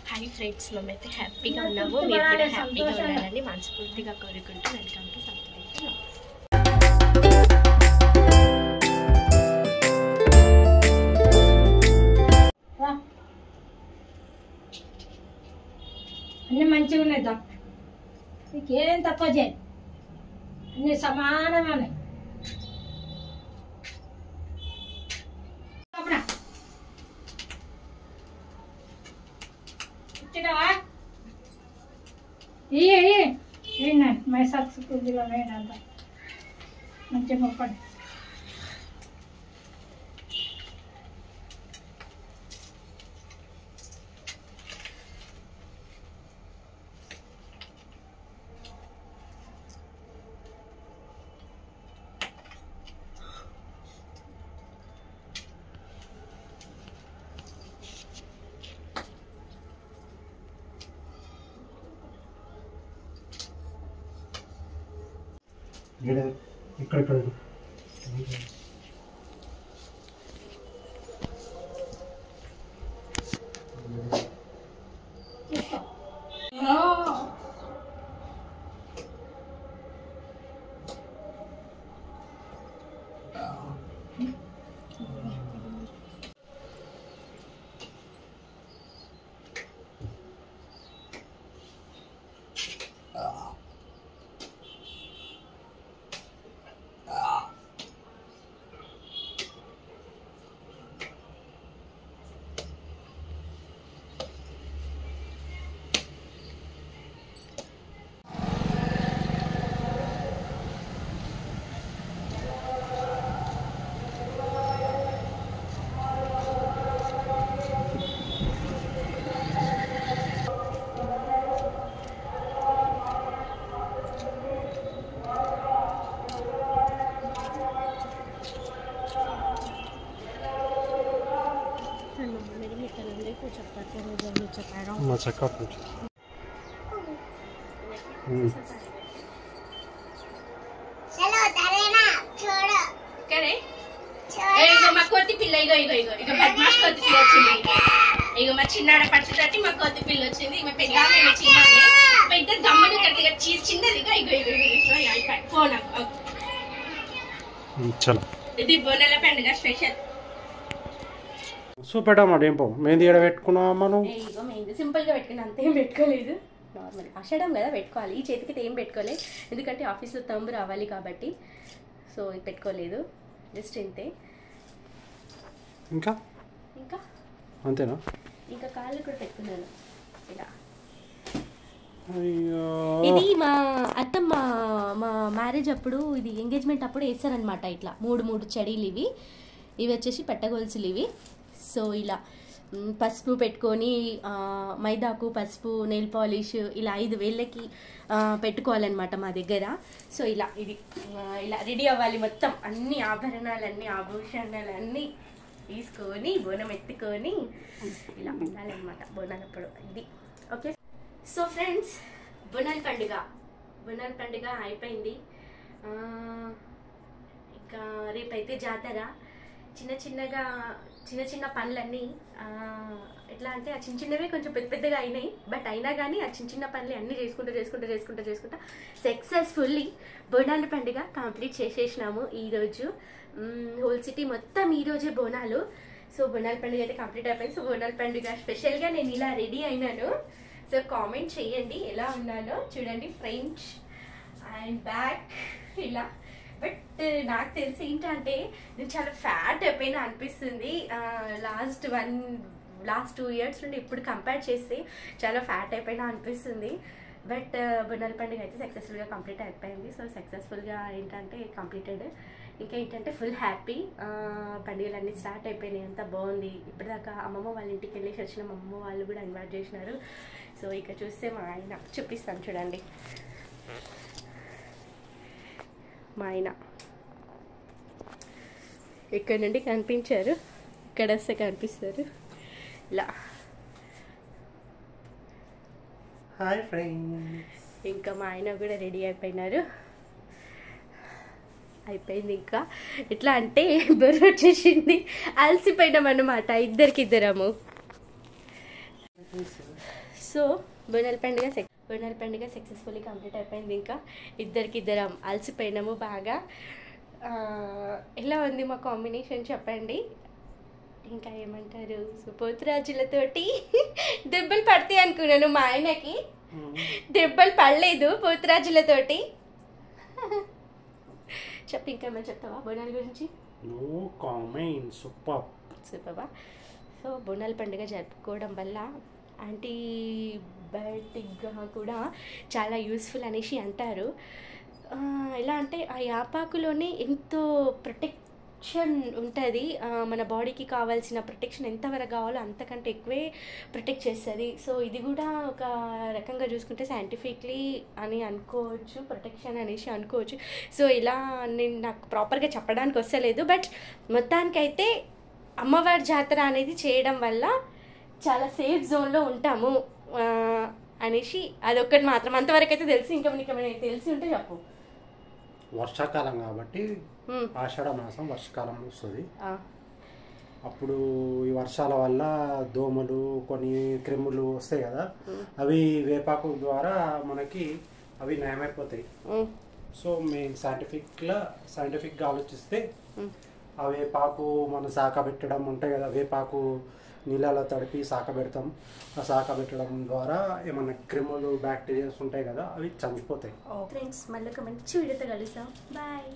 Hi friends, మేమైతే హ్యాపీగా ఉన్నాము. మీరు కూడా హ్యాపీగా ఉండాలని మనస్ఫూర్తిగా కోరుకుంటూ వెల్కమ్ టు సంతోష్. అన్నీ మంచిగా ఉన్నాయి దా, నీకేం తక్కువ చేయాలి, అన్నీ సమానంగా ఉన్నాయి. మై సక్స్ కుదిలో అంత మంచిగా మొప్పండి. ఇక్కడ चक्का पूछ चलो तारेना छोड़ो करे ఇగో మా కోతి పిల్ల ఇగో బద్మాష్ కోతి పిల్ల వచ్చింది. ఇగో మా చిన్నాడ పట్టుతోటి మా కోతి పిల్ల వచ్చింది. ఈమె పెద్దామె చిన్నామె పెద్ద గమ్మని కట్టిగా చిన్నది ఇగో ఫోన్ చలో ఇది బోనాల పండుగ స్పెషల్. చూపెట్టమ్మా డేంపో మెహందీ ఎడ పెట్టుకున్నావా మనం? ఇగో మెహందీ సింపుల్ గా పెట్టుకున్నా, అంతేం పెట్టుకోలేదు. నార్మల్ ఆషాఢం కదా పెట్టుకోవాలి. ఈ చేతికి ఏం పెట్టుకోలేదు ఎందుకంటే ఆఫీస్లో తంబు రావాలి కాబట్టి. సో ఇది పెట్టుకోలేదు, జస్ట్ ఇంతే. ఇంకా ఇంకా అంతేనా? ఇంకా కాళ్ళు కూడా పెట్టుకున్నాను ఇలా. అయ్యో ఇది మా అత్తమ్మ మా మ్యారేజ్ అప్పుడు, ఇది ఎంగేజ్మెంట్ అప్పుడు వేస్తారనమాట. ఇట్లా మూడు చెడీలు ఇవి వచ్చేసి పెట్టగొలుసులు ఇవి. సో ఇలా పసుపు పెట్టుకొని మైదాకు పసుపు నెయిల్ పాలిష్ ఇలా 5 వేళ్ళకి పెట్టుకోవాలన్నమాట మా దగ్గర. సో ఇలా ఇది ఇలా రెడీ అవ్వాలి మొత్తం. అన్ని ఆభరణాలన్నీ ఆభూషణాలన్నీ తీసుకొని బోనం ఎత్తుకొని ఇలా ఉండాలన్నమాట బోనాలప్పుడు ఇది. ఓకే, సో ఫ్రెండ్స్ బోనాల పండుగ అయిపోయింది. ఇంకా రేపైతే జాతర. చిన్న పనులన్నీ ఎట్లా అంటే ఆ చిన్నవే కొంచెం పెద్దగా అయినాయి. బట్ అయినా కానీ ఆ చిన్న పనులు అన్నీ చేసుకుంటా సక్సెస్ఫుల్లీ బోనాల పండుగ కంప్లీట్ చేసేసినాము ఈరోజు. హోల్ సిటీ మొత్తం ఈరోజే బోనాలు. సో బోనాల పండుగ అయితే కంప్లీట్ అయిపోయింది. సో బోనాల పండుగ స్పెషల్గా నేను ఇలా రెడీ అయినాను. సో కామెంట్ చేయండి ఎలా ఉన్నానో. చూడండి ఫ్రంట్ అండ్ బ్యాక్ ఇలా. బట్ నాకు తెలిసి ఏంటంటే నేను చాలా ఫ్యాట్ అయిపోయినా అనిపిస్తుంది. లాస్ట్ 2 ఇయర్స్ నుండి ఇప్పుడు కంపేర్ చేస్తే చాలా ఫ్యాట్ అయిపోయినా అనిపిస్తుంది. బట్ బోనాల పండుగ అయితే సక్సెస్ఫుల్గా కంప్లీట్ అయిపోయింది. సో సక్సెస్ఫుల్గా ఏంటంటే కంప్లీటెడ్. ఇంకా ఏంటంటే ఫుల్ హ్యాపీ. పండుగలన్నీ స్టార్ట్ అయిపోయినాయి, అంతా బాగుంది. ఇప్పటిదాకా అమ్మమ్మ వాళ్ళ ఇంటికి వెళ్ళేసి వచ్చిన మా అమ్మమ్మ వాళ్ళు కూడా ఇన్వైట్ చేసినారు. సో ఇక చూస్తే మా ఆయన చూపిస్తాను చూడండి. మా ఆయన ఇక్కడ నుండి కనిపించారు, ఇక్కడ వస్తే కనిపిస్తారు ఇలా. Hi friends. ఇంకా మా ఆయన కూడా రెడీ అయిపోయినారు. అయిపోయింది. ఇంకా ఎట్లా అంటే బొర్ర వచ్చేసింది, అలసిపోయినాం అన్నమాట ఇద్దరము. సో బోనాల పండుగ సక్సెస్ఫుల్లీ కంప్లీట్ అయిపోయింది. ఇంకా ఇద్దరం అలసిపోయినాము బాగా. ఎలా ఉంది మా కాంబినేషన్ చెప్పండి. ఇంకా ఏమంటారు, పోతురాజులతోటి దెబ్బలు పడతాయి అనుకున్నాను, మా ఆయనకి దెబ్బలు పడలేదు పోతురాజులతోటి. చెప్పు ఇంకేమైనా చెప్తావా బోనాల గురించి? సూపర్వా. సో బోనాల పండుగ జరుపుకోవడం వల్ల యాంటీబయాటిక్గా కూడా చాలా యూస్ఫుల్ అనేసి అంటారు. ఎలా అంటే ఆ యాపాకులోనే ఎంతో ప్రొటెక్షన్ ఉంటుంది. మన బాడీకి కావాల్సిన ప్రొటెక్షన్ ఎంతవరకు కావాలో అంతకంటే ఎక్కువే ప్రొటెక్ట్ చేస్తుంది. సో ఇది కూడా ఒక రకంగా చూసుకుంటే సైంటిఫిక్లీ అని అనుకోవచ్చు, ప్రొటెక్షన్ అనేసి అనుకోవచ్చు. సో ఇలా నేను నాకు ప్రాపర్గా చెప్పడానికి వస్తలేదు, బట్ మొత్తానికైతే అమ్మవారి జాతర అనేది చేయడం వల్ల చాలా సేఫ్ జోన్లో ఉంటాము అనేసి అదొక్కటి మాత్రం అంతవరకు అయితే తెలిసి. ఇంకా నీకు ఏమైనా తెలిసి ఉంటే చెప్పు. వర్షాకాలం కాబట్టి ఆషాఢ మాసం వర్షాకాలం వస్తుంది. అప్పుడు ఈ వర్షాల వల్ల దోమలు కొన్ని క్రిములు వస్తాయి కదా, అవి వేపాకు ద్వారా మనకి అవి నయమైపోతాయి. సో మేము సైంటిఫిక్గా ఆలోచిస్తే ఆ వేపాకు మనం సాకబెట్టడం ఉంటాయి కదా, వేపాకు నీళ్ళలో తడిపి సాకబెడతాం. ఆ సాకబెట్టడం ద్వారా ఏమన్నా క్రిములు బ్యాక్టీరియాస్ ఉంటాయి కదా, అవి చనిపోతాయి. ఫ్రెండ్స్ మళ్ళీ ఒక మంచి వీడియోతో కలుస్తాం. బాయ్.